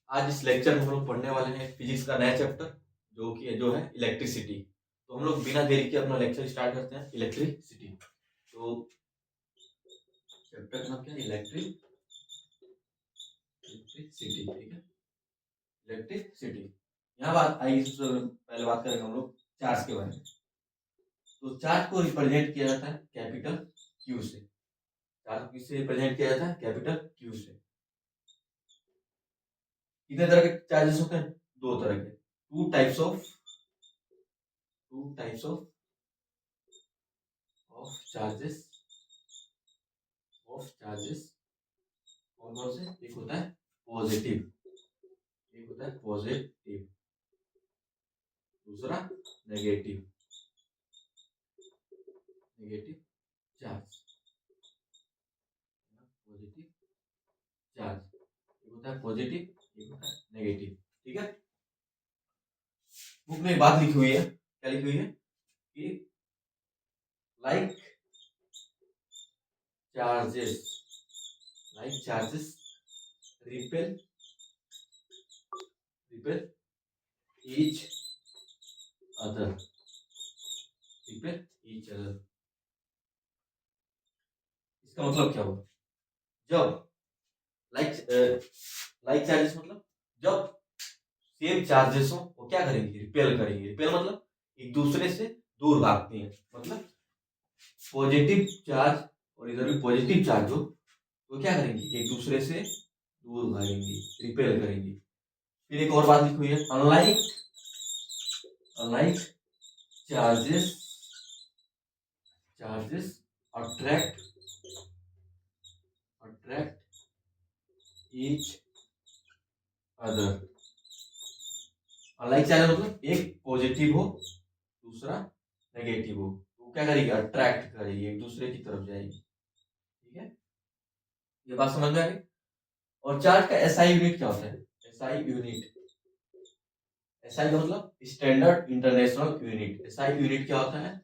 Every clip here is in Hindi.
आज इस लेक्चर में हम लोग पढ़ने वाले हैं फिजिक्स का नया चैप्टर जो है इलेक्ट्रिसिटी। तो हम लोग बिना देरी के अपना लेक्चर स्टार्ट करते हैं इलेक्ट्रिसिटी। तो चैप्टर का नाम क्या है? इलेक्ट्रिसिटी, ठीक है, इलेक्ट्रिसिटी। यहाँ बात आएगी, सबसे पहले बात करेंगे हम लोग चार्ज के बारे में। तो चार्ज को रिप्रेजेंट किया जाता है कैपिटल क्यू से। चार्ज को किससे रिप्रेजेंट किया जाता है? कैपिटल क्यू से। कितने तरह के चार्जेस होते हैं? दो तरह के, टू टाइप्स ऑफ चार्जेस कौन कौन से? एक होता है पॉजिटिव, दूसरा नेगेटिव चार्ज। एक होता है पॉजिटिव, एक होता है नेगेटिव, ठीक है। बुक में एक बात लिखी हुई है, क्या लिखी हुई है कि like charges repel each other, इसका मतलब क्या हुआ? जब लाइक चार्जेस मतलब जब सेम चार्जेस हो वो क्या करेंगे? रिपेल करेंगे। रिपेल मतलब एक दूसरे से दूर भागती हैं। मतलब पॉजिटिव चार्ज और इधर भी पॉजिटिव चार्ज हो तो क्या करेंगे? एक दूसरे से दूर भागेंगे, रिपेल करेंगे। फिर एक और बात लिखी हुई है, unlike charges attract each other. Unlike charge मतलब एक पॉजिटिव हो दूसरा नेगेटिव हो, तो क्या करेगी? अट्रैक्ट करेगी, एक दूसरे की तरफ जाएगी, ठीक है। ये बात समझ में आ गई। और चार्ज का एसआई यूनिट क्या होता है? एसआई का मतलब standard international unit. SI unit क्या होता है?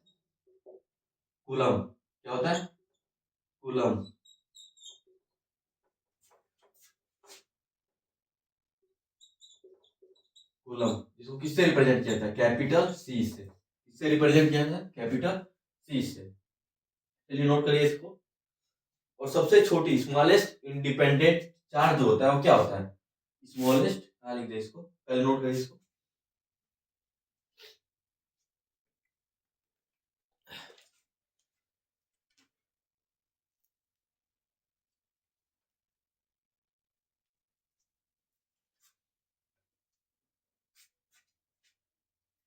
कूलम। क्या होता है? कूलम। जिसको किससे रिप्रेजेंट किया जाता है? कैपिटल सी से। किससे रिप्रेजेंट किया जाता है? कैपिटल सी से। चलिए नोट करिए इसको। और सबसे छोटी स्मॉलेस्ट इंडिपेंडेंट चार्ज जो होता है वो क्या होता है? स्मॉलेस्ट, लिख दे इसको, पहले नोट करिए इसको।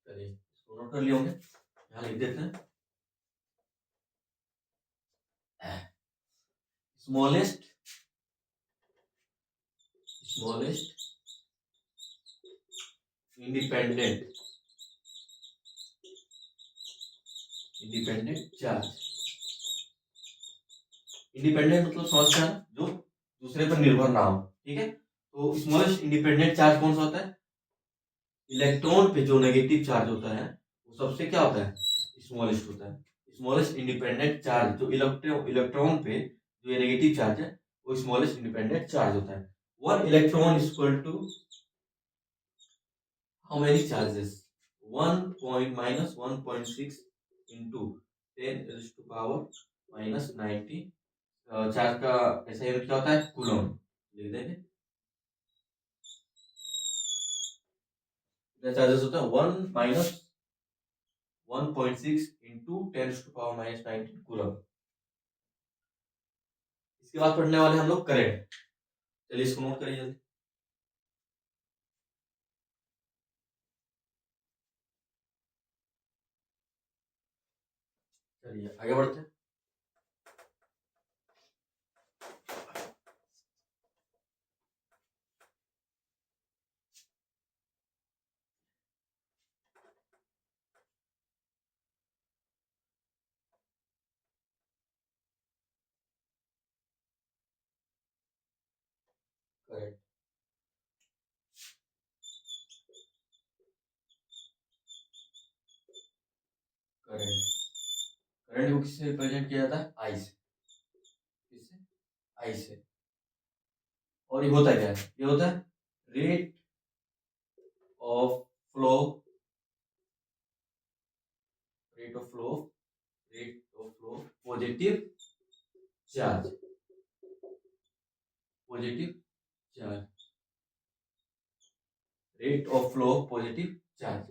चलिए इसको नोट कर लिए होंगे, यहाँ लिख देते हैं। Smallest independent charge. इंडिपेंडेंट मतलब समझते हैं जो दूसरे पर निर्भर ना हो, ठीक है। तो स्मॉलेस्ट इंडिपेंडेंट चार्ज कौन सा होता है? इलेक्ट्रॉन पे जो नेगेटिव चार्ज होता है वो सबसे क्या होता है? स्मॉलेस्ट होता है। स्मॉलेस्ट इंडिपेंडेंट चार्ज जो इलेक्ट्रॉन पे जो ये नेगेटिव चार्ज है वो स्मॉलेस्ट इंडिपेंडेंट चार्ज होता है। 1 electron is equal to how many charges? 1.6 into 10 raised to power -90। Charge का ऐसा यूनिट क्या होता है? कूलम। लिख देंगे चार्जेस होता है 1-1.6 into 10 raised to power -19 coulomb. इसके बाद पढ़ने वाले हम लोग करंट। चलिए इसको नोट करिए जल्दी। चलिए आगे बढ़ते हैं। करंट करंट को किससे रिप्रेजेंट किया जाता है? आई से। किससे? आई से। और ये होता क्या है? ये होता है rate of flow positive charge, rate of flow positive charge,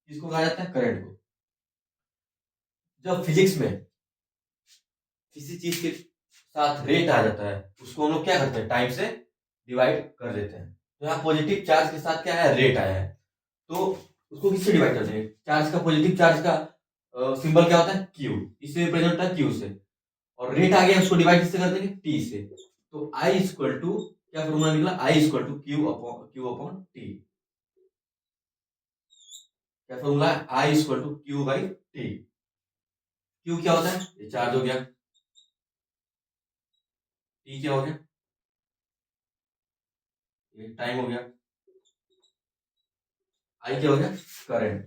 किसको कहा जाता है? करंट को। जब फिजिक्स में किसी चीज के साथ रेट आ जाता है उसको हम लोग क्या करते हैं? टाइम से डिवाइड कर देते हैं। तो यहाँ पॉजिटिव चार्ज के साथ क्या है? रेट आया है, तो उसको किससे डिवाइड कर देंगे? चार्ज का, पॉजिटिव चार्ज का सिंबल क्या होता है? क्यू, इससे रिप्रेजेंट होता है क्यू से, और रेट आ गया उसको डिवाइड किससे कर देंगे? टी से। तो आई इक्वल टू, क्या फॉर्मूला निकला? I equal to Q upon T. क्या फॉर्मूला है? I equal to Q by T. Q क्या होता है? ये चार्ज हो गया, टी क्या हो गया? ये टाइम हो गया, आई क्या हो गया? करंट,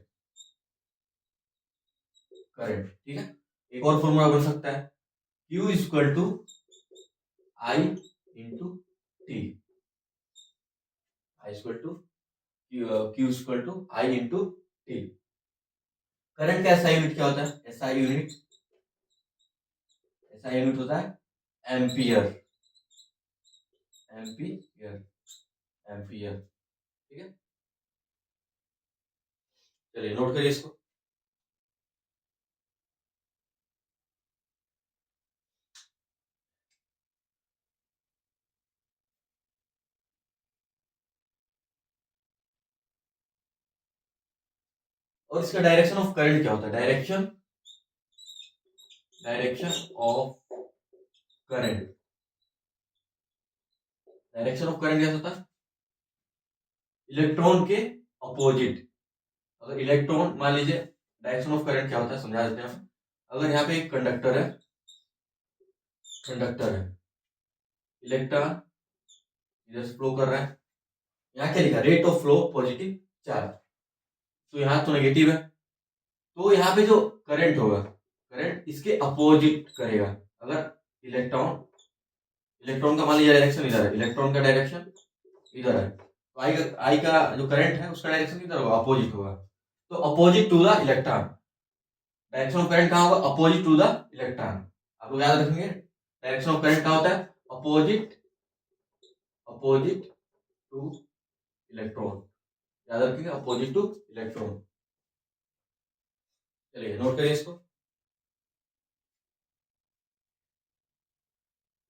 ठीक है। एक और फॉर्मूला बन सकता है, Q equal to I into T, I equal to Q equal to I into T. Current का एसआई यूनिट क्या होता है? एसआई यूनिट होता है एम्पियर, ठीक है। चलिए नोट करिए इसको। और इसका डायरेक्शन ऑफ करंट क्या होता है? डायरेक्शन ऑफ करंट, क्या होता है? इलेक्ट्रॉन के अपोजिट। अगर इलेक्ट्रॉन, मान लीजिए डायरेक्शन ऑफ करंट क्या होता है समझा देते हैं। अगर यहाँ पे एक कंडक्टर है, इलेक्ट्रॉन इधर से फ्लो कर रहा है, यहाँ क्या लिखा? Rate of flow positive charge, तो यहाँ तो नेगेटिव है, तो यहाँ पे जो करंट होगा, करंट इसके अपोजिट करेगा। अगर इलेक्ट्रॉन का मान लीजिए डायरेक्शन इधर है, इलेक्ट्रॉन का डायरेक्शन इधर है, तो आई का जो करंट है उसका डायरेक्शन किधर होगा? अपोजिट होगा। तो opposite to the electron, direction of current कहाँ होगा? Opposite to the electron. आप लोग याद रखेंगे डायरेक्शन ऑफ करंट कहाँ होता है? अपोजिट टू इलेक्ट्रॉन, याद रखेंगे, अपोजिट टू इलेक्ट्रॉन। चलिए नोट करिए इसको।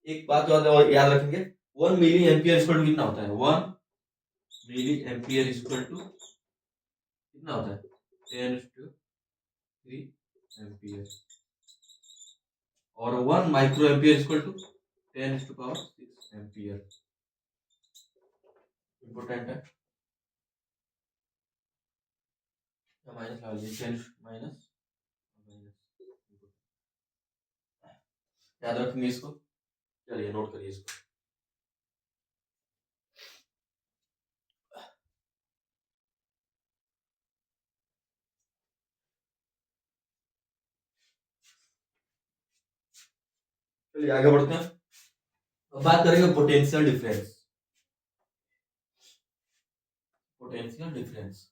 एक बात और याद रखेंगे, 1 मिली एम्पियर इक्वल टू कितना होता है? 1 मिली एम्पियर इक्वल टू कितना होता है? 10⁻³ एम्पियर। और 1 micro ampere equal to 10⁻⁶ ampere. Important है, माइनस लगा लीजिए, 10 माइनस, याद रखेंगे इसको। चलिए नोट करिए इसको। चलिए आगे बढ़ते हैं। अब बात करेंगे potential difference. Potential difference,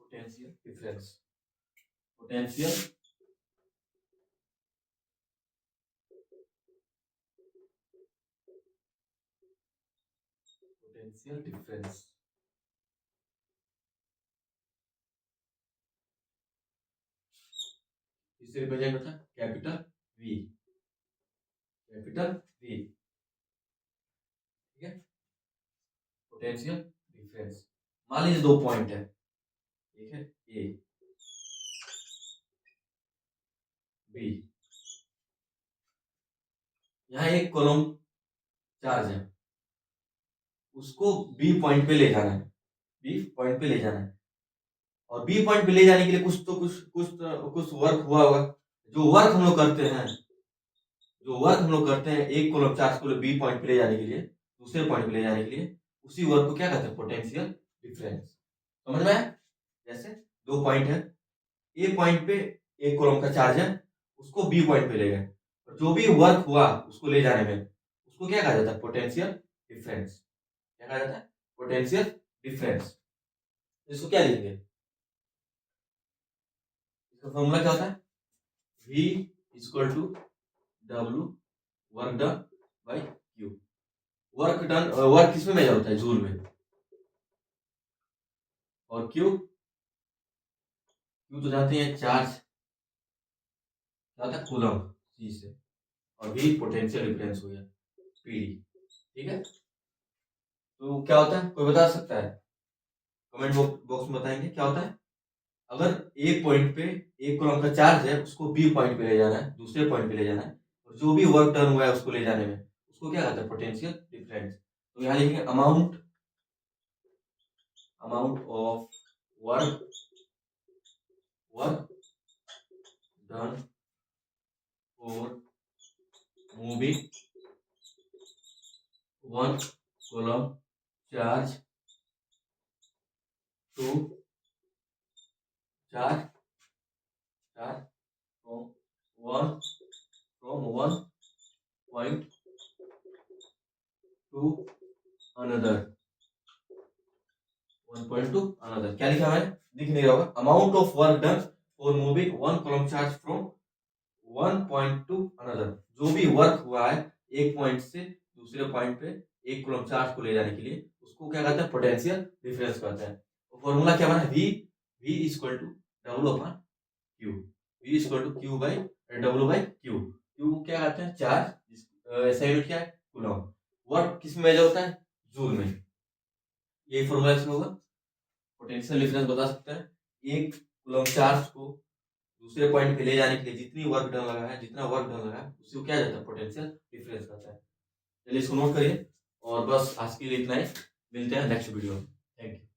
potential difference, potential difference. इससे रिप्रेजेंट होता है कैपिटल वी, ठीक है। पोटेंशियल डिफरेंस, मान लीजिए दो पॉइंट है, ठीक है, ए बी। यहाँ एक कॉलम चार्ज है, उसको बी पॉइंट पे ले जाना है, और बी पॉइंट पे ले जाने के लिए कुछ वर्क हुआ होगा। जो वर्क हम लोग करते हैं, जो वर्क हम लोग करते हैं एक कूलम चार्ज को बी पॉइंट पे ले जाने के लिए, दूसरे पॉइंट पे ले जाने के लिए, उसी वर्क को क्या कहते हैं? Potential difference. समझ में आया? जैसे दो पॉइंट है, ए पॉइंट पे एक कूलम का चार्ज है, उसको बी पॉइंट पे ले गए, और जो भी वर्क हुआ उसको ले जाने में, उसको क्या कहा जाता है? Potential difference. क्या कहा जाता है? Potential difference. इसको क्या लिखेंगे? इसका फॉर्मूला क्या होता है? V equal to W work done by Q। Work done, work किसमें मेजर होता है? जूल में। और Q तो जानते हैं चार्ज क्या होता है? कूलम C से। और V पोटेंशियल डिफरेंस हो गया PD। ठीक है, तो क्या होता है? कोई बता सकता है? कमेंट बॉक्स में बताएंगे क्या होता है। अगर एक पॉइंट पे एक कूलम का चार्ज है, उसको बी पॉइंट पे ले जाना है, दूसरे पॉइंट पे ले जाना है, और जो भी वर्क डन हुआ है उसको ले जाने में, उसको क्या कहते हैं? Potential difference. तो यहाँ लिखेंगे amount of work done for moving one coulomb charge to charge from one point to another. क्या लिखा है? दिख नहीं रहा होगा। Amount of work done for moving one coulomb charge from one point to another. जो भी वर्क हुआ है एक पॉइंट से दूसरे पॉइंट पे एक कॉलम चार्ज को ले जाने के लिए, उसको क्या कहते हैं? पोटेंशियल डिफरेंस कहते हैं। तो फॉर्मूला क्या बना? V equal to W upon Q। V equal to Q by W by Q। Q क्या कहते हैं? चार्ज। ऐसा यूनिट क्या है? कूलम। वर्क किस में मेजर होता है? जूल में। यही फॉर्मूला इसमें होगा। पोटेंशियल डिफरेंस बता सकते हैं, एक कूलम चार्ज को दूसरे पॉइंट पे ले जाने के लिए जितना वर्क डन लगा है उसको क्या जाता है? पोटेंशियल डिफरेंस कहता है। चलिए इसको नोट करिए, और बस आज के लिए इतना ही। मिलते हैं नेक्स्ट वीडियो में। Thank you.